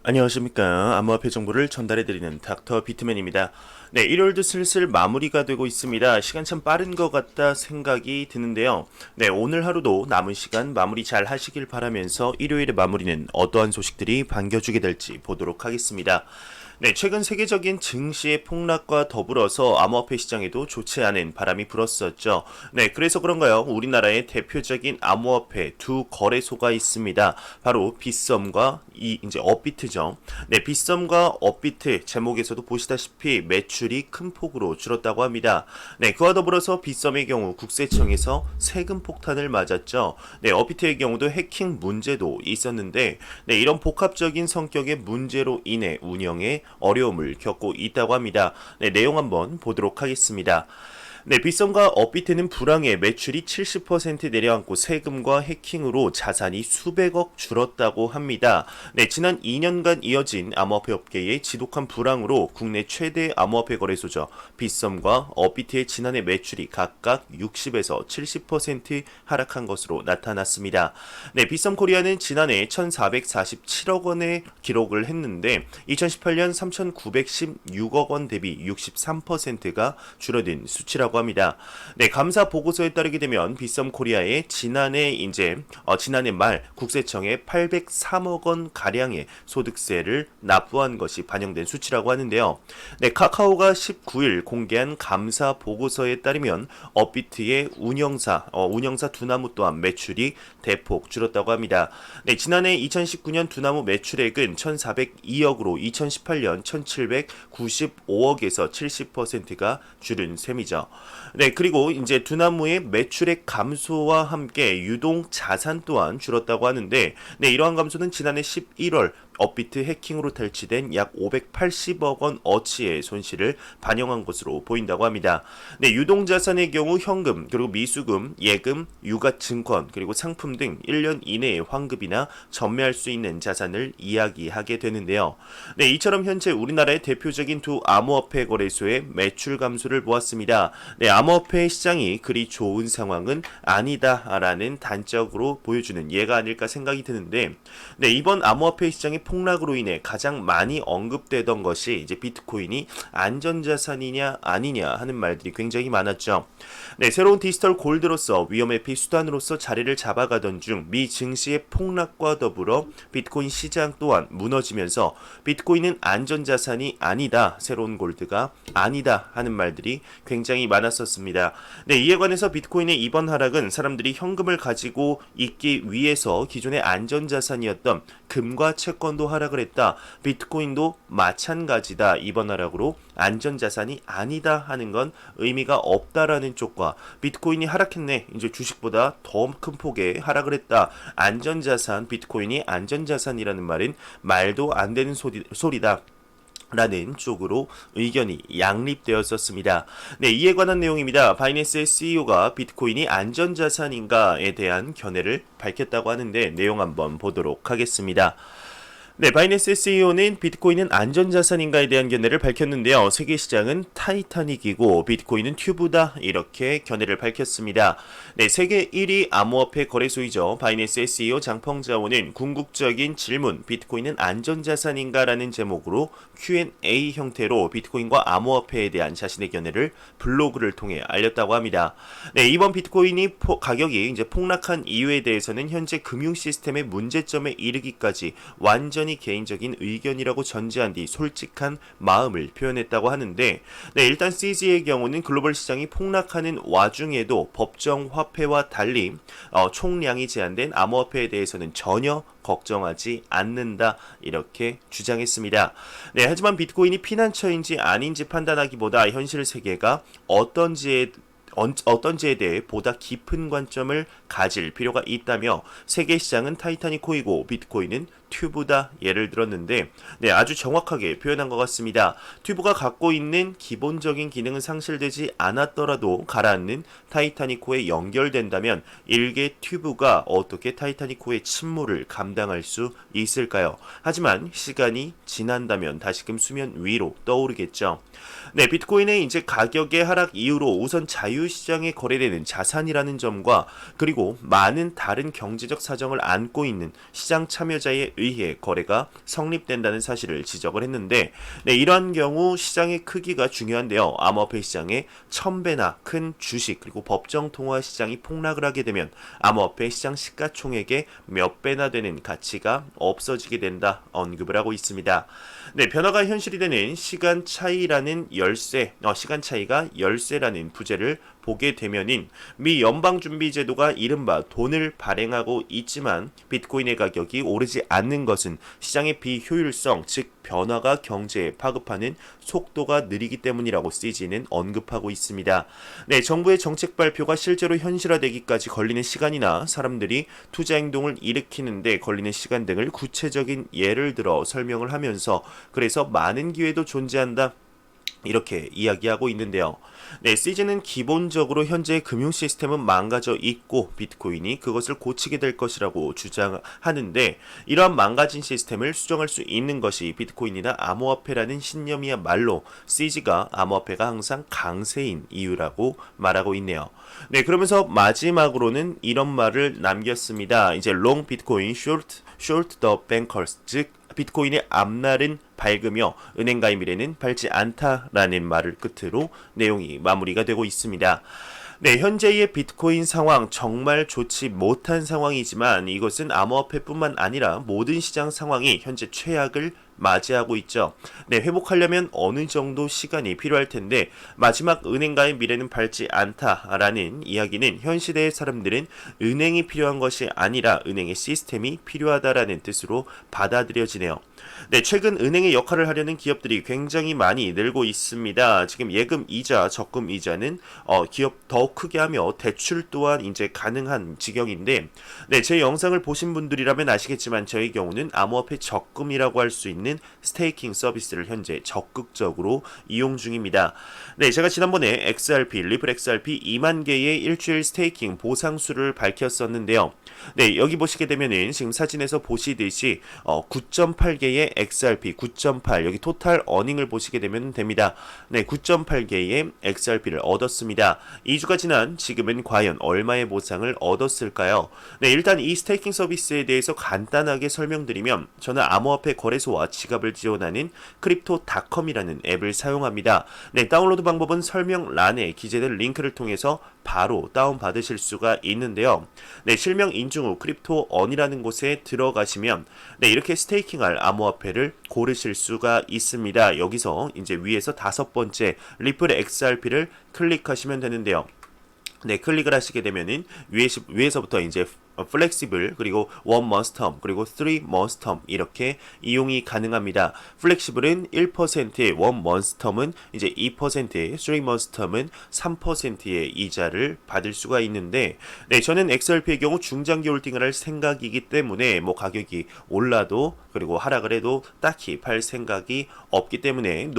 안녕하십니까. 암호화폐 정보를 전달해드리는 닥터 비트맨입니다. 네, 일요일도 슬슬 마무리가 되고 있습니다. 시간 참 빠른 것 같다 생각이 드는데요. 네, 오늘 하루도 남은 시간 마무리 잘 하시길 바라면서 일요일의 마무리는 어떠한 소식들이 반겨주게 될지 보도록 하겠습니다. 네, 최근 세계적인 증시의 폭락과 더불어서 암호화폐 시장에도 좋지 않은 바람이 불었었죠. 네, 그래서 그런가요? 우리나라의 대표적인 암호화폐 두 거래소가 있습니다. 바로 빗썸과 이제 업비트죠. 네, 빗썸과 업비트 제목에서도 보시다시피 매출이 큰 폭으로 줄었다고 합니다. 네, 그와 더불어서 빗썸의 경우 국세청에서 세금 폭탄을 맞았죠. 네, 업비트의 경우도 해킹 문제도 있었는데, 네, 이런 복합적인 성격의 문제로 인해 운영에 어려움을 겪고 있다고 합니다. 네, 내용 한번 보도록 하겠습니다. 네, 빗썸과 업비트는 불황에 매출이 70% 내려앉고 세금과 해킹으로 자산이 수백억 줄었다고 합니다. 네, 지난 2년간 이어진 암호화폐 업계의 지독한 불황으로 국내 최대 암호화폐 거래소죠. 빗썸과 업비트의 지난해 매출이 각각 60에서 70% 하락한 것으로 나타났습니다. 네, 빗썸 코리아는 지난해 1,447억 원의 기록을 했는데 2018년 3,916억 원 대비 63%가 줄어든 수치라고 합니다. 네, 감사 보고서에 따르게 되면 빗썸 코리아의 지난해 말 국세청에 803억 원 가량의 소득세를 납부한 것이 반영된 수치라고 하는데요. 네, 카카오가 19일 공개한 감사 보고서에 따르면 업비트의 운영사 두나무 또한 매출이 대폭 줄었다고 합니다. 네, 지난해 2019년 두나무 매출액은 1,402억으로 2018년 1,795억에서 70%가 줄은 셈이죠. 네, 그리고 이제 두나무의 매출액 감소와 함께 유동 자산 또한 줄었다고 하는데, 네, 이러한 감소는 지난해 11월 업비트 해킹으로 탈취된 약 580억 원 어치의 손실을 반영한 것으로 보인다고 합니다. 네, 유동자산의 경우 현금, 그리고 미수금, 예금, 유가증권, 그리고 상품 등 1년 이내에 환급이나 전매할 수 있는 자산을 이야기하게 되는데요. 네, 이처럼 현재 우리나라의 대표적인 두 암호화폐 거래소의 매출 감소를 보았습니다. 네, 암호화폐 시장이 그리 좋은 상황은 아니다라는 단적으로 보여주는 예가 아닐까 생각이 드는데, 네, 이번 암호화폐 시장의 폭락으로 인해 가장 많이 언급되던 것이 이제 비트코인이 안전자산이냐 아니냐 하는 말들이 굉장히 많았죠. 네, 새로운 디지털 골드로서 위험회피 수단으로서 자리를 잡아가던 중 미 증시의 폭락과 더불어 비트코인 시장 또한 무너지면서 비트코인은 안전자산이 아니다, 새로운 골드가 아니다 하는 말들이 굉장히 많았었습니다. 네, 이에 관해서 비트코인의 이번 하락은 사람들이 현금을 가지고 있기 위해서 기존의 안전자산이었던 금과 채권도 하락을 했다. 비트코인도 마찬가지다. 이번 하락으로 안전자산이 아니다 하는 건 의미가 없다라는 쪽과 비트코인이 하락했네. 이제 주식보다 더 큰 폭의 하락을 했다. 안전자산, 비트코인이 안전자산이라는 말은 말도 안 되는 소리다. 라는 쪽으로 의견이 양립되었었습니다. 네, 이에 관한 내용입니다. 바이낸스의 CEO가 비트코인이 안전자산인가에 대한 견해를 밝혔다고 하는데 내용 한번 보도록 하겠습니다. 네, 바이낸스 CEO는 비트코인은 안전자산인가에 대한 견해를 밝혔는데요. 세계 시장은 타이타닉이고 비트코인은 튜브다, 이렇게 견해를 밝혔습니다. 네, 세계 1위 암호화폐 거래소이죠. 바이낸스 CEO 장펑자오는 궁극적인 질문 비트코인은 안전자산인가라는 제목으로 Q&A 형태로 비트코인과 암호화폐에 대한 자신의 견해를 블로그를 통해 알렸다고 합니다. 네, 이번 비트코인이 가격이 이제 폭락한 이유에 대해서는 현재 금융 시스템의 문제점에 이르기까지 완전히 개인적인 의견이라고 전제한 뒤 솔직한 마음을 표현했다고 하는데, 네, 일단 CZ의 경우는 글로벌 시장이 폭락하는 와중에도 법정 화폐와 달리 총량이 제한된 암호화폐에 대해서는 전혀 걱정하지 않는다, 이렇게 주장했습니다. 네, 하지만 비트코인이 피난처인지 아닌지 판단하기보다 현실 세계가 어떤지에 대해 보다 깊은 관점을 가질 필요가 있다며 세계 시장은 타이타닉 코이고 비트코인은 튜브다 예를 들었는데, 네, 아주 정확하게 표현한 것 같습니다. 튜브가 갖고 있는 기본적인 기능은 상실되지 않았더라도 가라앉는 타이타닉호에 연결된다면 일개 튜브가 어떻게 타이타닉호의 침몰을 감당할 수 있을까요? 하지만 시간이 지난다면 다시금 수면 위로 떠오르겠죠. 네, 비트코인의 이제 가격의 하락 이후로 우선 자유 자유시장에 거래되는 자산이라는 점과 그리고 많은 다른 경제적 사정을 안고 있는 시장 참여자에 의해 거래가 성립된다는 사실을 지적을 했는데 네, 이러한 경우 시장의 크기가 중요한데요. 암호화폐 시장의 1000배나 큰 주식 그리고 법정 통화 시장이 폭락을 하게 되면 암호화폐 시장 시가총액의 몇 배나 되는 가치가 없어지게 된다 언급을 하고 있습니다. 네, 변화가 현실이 되는 시간 차이라는 시간 차이가 열쇠라는 부제를 보게 되면인 미 연방준비제도가 이른바 돈을 발행하고 있지만 비트코인의 가격이 오르지 않는 것은 시장의 비효율성, 즉 변화가 경제에 파급하는 속도가 느리기 때문이라고 CG는 언급하고 있습니다. 네, 정부의 정책 발표가 실제로 현실화되기까지 걸리는 시간이나 사람들이 투자 행동을 일으키는데 걸리는 시간 등을 구체적인 예를 들어 설명을 하면서 그래서 많은 기회도 존재한다. 이렇게 이야기하고 있는데요. 네, CG는 기본적으로 현재의 금융 시스템은 망가져 있고 비트코인이 그것을 고치게 될 것이라고 주장하는데 이러한 망가진 시스템을 수정할 수 있는 것이 비트코인이나 암호화폐라는 신념이야말로 CG가 암호화폐가 항상 강세인 이유라고 말하고 있네요. 네, 그러면서 마지막으로는 이런 말을 남겼습니다. 이제 long Bitcoin, short the bankers, 즉 비트코인의 앞날은 밝으며 은행가의 미래는 밝지 않다라는 말을 끝으로 내용이 마무리가 되고 있습니다. 네, 현재의 비트코인 상황 정말 좋지 못한 상황이지만 이것은 암호화폐뿐만 아니라 모든 시장 상황이 현재 최악을 맞이하고 있죠. 네, 회복하려면 어느 정도 시간이 필요할 텐데 마지막 은행가의 미래는 밝지 않다라는 이야기는 현 시대의 사람들은 은행이 필요한 것이 아니라 은행의 시스템이 필요하다라는 뜻으로 받아들여지네요. 네, 최근 은행의 역할을 하려는 기업들이 굉장히 많이 늘고 있습니다. 지금 예금 이자, 적금 이자는 기업 더 크게 하며 대출 또한 이제 가능한 지경인데 네, 제 영상을 보신 분들이라면 아시겠지만 저의 경우는 암호화폐 적금이라고 할 수 있는 스테이킹 서비스를 현재 적극적으로 이용 중입니다. 네, 제가 지난번에 XRP, 리플 XRP 2만 개의 일주일 스테이킹 보상수를 밝혔었는데요. 네, 여기 보시게 되면은 지금 사진에서 보시듯이 9.8개의 XRP 9.8 여기 토탈 어닝을 보시게 되면 됩니다. 네, 9.8개의 XRP를 얻었습니다. 2주가 지난 지금은 과연 얼마의 보상을 얻었을까요? 네, 일단 이 스테이킹 서비스에 대해서 간단하게 설명드리면 저는 암호화폐 거래소와 지갑을 지원하는 크립토닷컴이라는 앱을 사용합니다. 네, 다운로드 방법은 설명란에 기재된 링크를 통해서 바로 다운받으실 수가 있는데요. 네, 실명 인증 후 크립토언이라는 곳에 들어가시면 네, 이렇게 스테이킹할 암호화폐를 고르실 수가 있습니다. 여기서 이제 위에서 5번째 리플 XRP를 클릭하시면 되는데요. 네, 클릭을 하시게 되면은 위에서부터 이제 플렉시블 그리고 1month term 그리고 3month term 이렇게 이용이 가능합니다. 플렉시블은 1%의 1month term은 이제 2%의 3month term은 3%의 이자를 받을 수가 있는데 네, 저는 XRP의 경우 중장기 홀딩을 할 생각이기 때문에 뭐 가격이 올라도 그리고 하락을 해도 딱히 팔 생각이 없기 때문에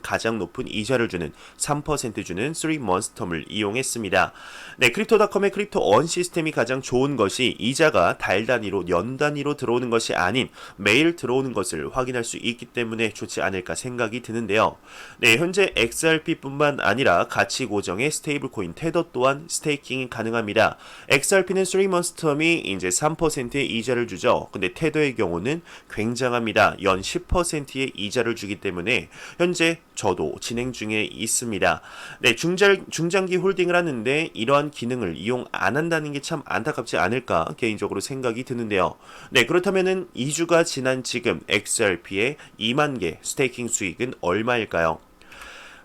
가장 높은 이자를 주는 3% 주는 3month term을 이용했습니다. 네, 크립토닷컴의 크립토언 시스템이 가장 좋은 것이 이자가 달 단위로 연 단위로 들어오는 것이 아닌 매일 들어오는 것을 확인할 수 있기 때문에 좋지 않을까 생각이 드는데요. 네, 현재 XRP뿐만 아니라 가치 고정의 스테이블 코인 테더 또한 스테이킹이 가능합니다. XRP는 3month term이 이제 3%의 이자를 주죠. 근데 테더의 경우는 굉장합니다. 연 10%의 이자를 주기 때문에 현재 저도 진행 중에 있습니다. 네, 중장기 홀딩을 하는데 이러한 기능을 이용 안 한다는 게 참 안타깝지 않을까 개인적으로 생각이 드는데요. 네, 그렇다면은 2주가 지난 지금 XRP의 2만 개 스테이킹 수익은 얼마일까요?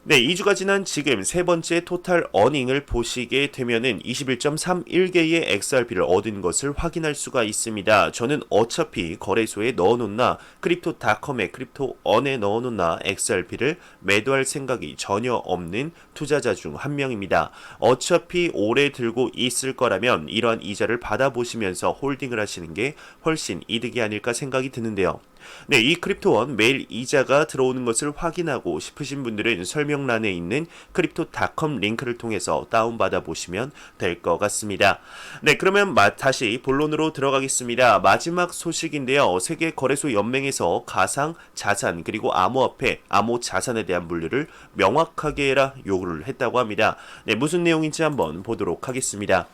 네, 2주가 지난 지금 세 번째 토탈 어닝을 보시게 되면은 21.31개의 XRP를 얻은 것을 확인할 수가 있습니다. 저는 어차피 거래소에 넣어놓나 크립토닷컴에 크립토언에 넣어놓나 XRP를 매도할 생각이 전혀 없는 투자자 중 한 명입니다. 어차피 오래 들고 있을 거라면 이러한 이자를 받아보시면서 홀딩을 하시는 게 훨씬 이득이 아닐까 생각이 드는데요. 네, 이 크립토원 매일 이자가 들어오는 것을 확인하고 싶으신 분들은 설명란에 있는 crypto.com 링크를 통해서 다운받아 보시면 될 것 같습니다. 네, 그러면 다시 본론으로 들어가겠습니다. 마지막 소식인데요. 세계거래소 연맹에서 가상 자산 그리고 암호화폐, 암호자산에 대한 분류를 명확하게 해라 요구를 했다고 합니다. 네, 무슨 내용인지 한번 보도록 하겠습니다.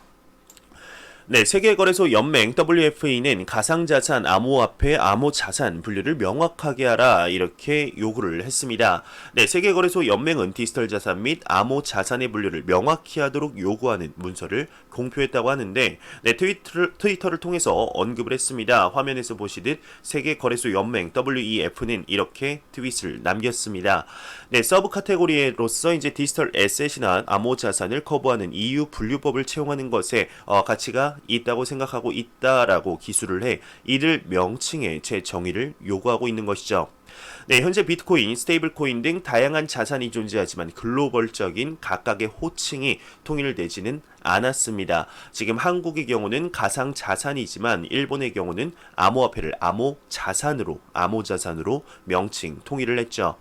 네, 세계거래소 연맹 WFE는 가상자산, 암호화폐, 암호자산 분류를 명확하게 하라 이렇게 요구를 했습니다. 네, 세계거래소 연맹은 디지털 자산 및 암호자산의 분류를 명확히 하도록 요구하는 문서를 공표했다고 하는데 네, 트위터를 통해서 언급을 했습니다. 화면에서 보시듯 세계거래소 연맹 WEF는 이렇게 트윗을 남겼습니다. 네, 서브 카테고리로서 이제 디지털 에셋이나 암호자산을 커버하는 EU 분류법을 채용하는 것에 가치가 있다고 생각하고 있다라고 기술을 해 이를 명칭의 재정의를 요구하고 있는 것이죠. 네, 현재 비트코인, 스테이블코인 등 다양한 자산이 존재하지만 글로벌적인 각각의 호칭이 통일되지는 않았습니다. 지금 한국의 경우는 가상자산이지만 일본의 경우는 암호화폐를 암호자산으로 명칭 통일을 했죠.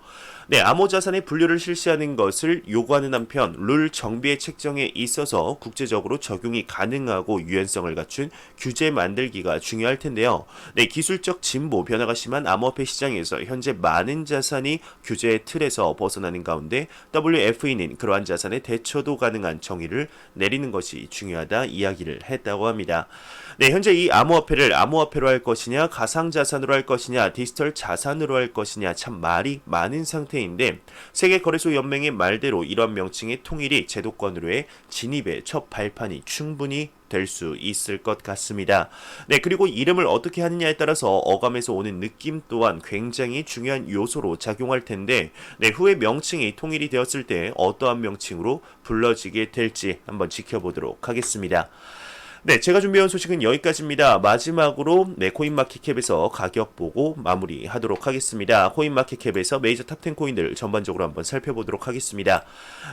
네, 암호자산의 분류를 실시하는 것을 요구하는 한편 룰 정비의 책정에 있어서 국제적으로 적용이 가능하고 유연성을 갖춘 규제 만들기가 중요할 텐데요. 네, 기술적 진보 변화가 심한 암호화폐 시장에서 현재 많은 자산이 규제의 틀에서 벗어나는 가운데 WFE는 그러한 자산의 대처도 가능한 정의를 내리는 것이 중요하다 이야기를 했다고 합니다. 네, 현재 이 암호화폐를 암호화폐로 할 것이냐, 가상자산으로 할 것이냐, 디지털 자산으로 할 것이냐 참 말이 많은 상태인데 세계거래소 연맹의 말대로 이러한 명칭의 통일이 제도권으로의 진입의 첫 발판이 충분히 될 수 있을 것 같습니다. 네, 그리고 이름을 어떻게 하느냐에 따라서 어감에서 오는 느낌 또한 굉장히 중요한 요소로 작용할 텐데 네, 후에 명칭이 통일이 되었을 때 어떠한 명칭으로 불러지게 될지 한번 지켜보도록 하겠습니다. 네, 제가 준비한 소식은 여기까지입니다. 마지막으로 네, 코인마켓캡에서 가격 보고 마무리하도록 하겠습니다. 코인마켓캡에서 메이저 탑10 코인들 전반적으로 한번 살펴보도록 하겠습니다.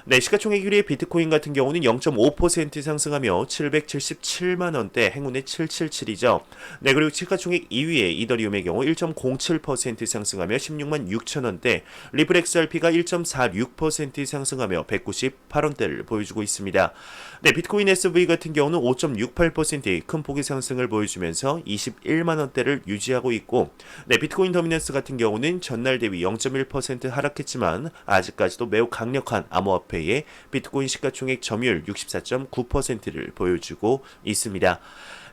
네, 시가총액 1위의 비트코인 같은 경우는 0.5% 상승하며 777만원대 행운의 777이죠. 네, 그리고 시가총액 2위의 이더리움의 경우 1.07% 상승하며 16만 6천원대, 리플 XRP가 1.46% 상승하며 198원대를 보여주고 있습니다. 네, 비트코인 SV 같은 경우는 5.68%의 큰 폭의 상승을 보여주면서 21만원대를 유지하고 있고 네, 비트코인 더미넌스 같은 경우는 전날 대비 0.1% 하락했지만 아직까지도 매우 강력한 암호화폐의 비트코인 시가총액 점유율 64.9%를 보여주고 있습니다.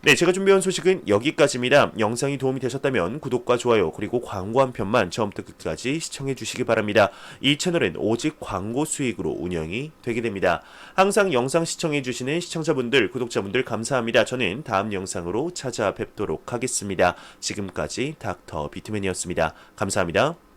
네, 제가 준비한 소식은 여기까지입니다. 영상이 도움이 되셨다면 구독과 좋아요 그리고 광고 한 편만 처음부터 끝까지 시청해 주시기 바랍니다. 이 채널은 오직 광고 수익으로 운영이 되게 됩니다. 항상 영상 시청해 주시는 시청자분들, 구독자분들 감사합니다. 저는 다음 영상으로 찾아뵙도록 하겠습니다. 지금까지 닥터 비트맨이었습니다. 감사합니다.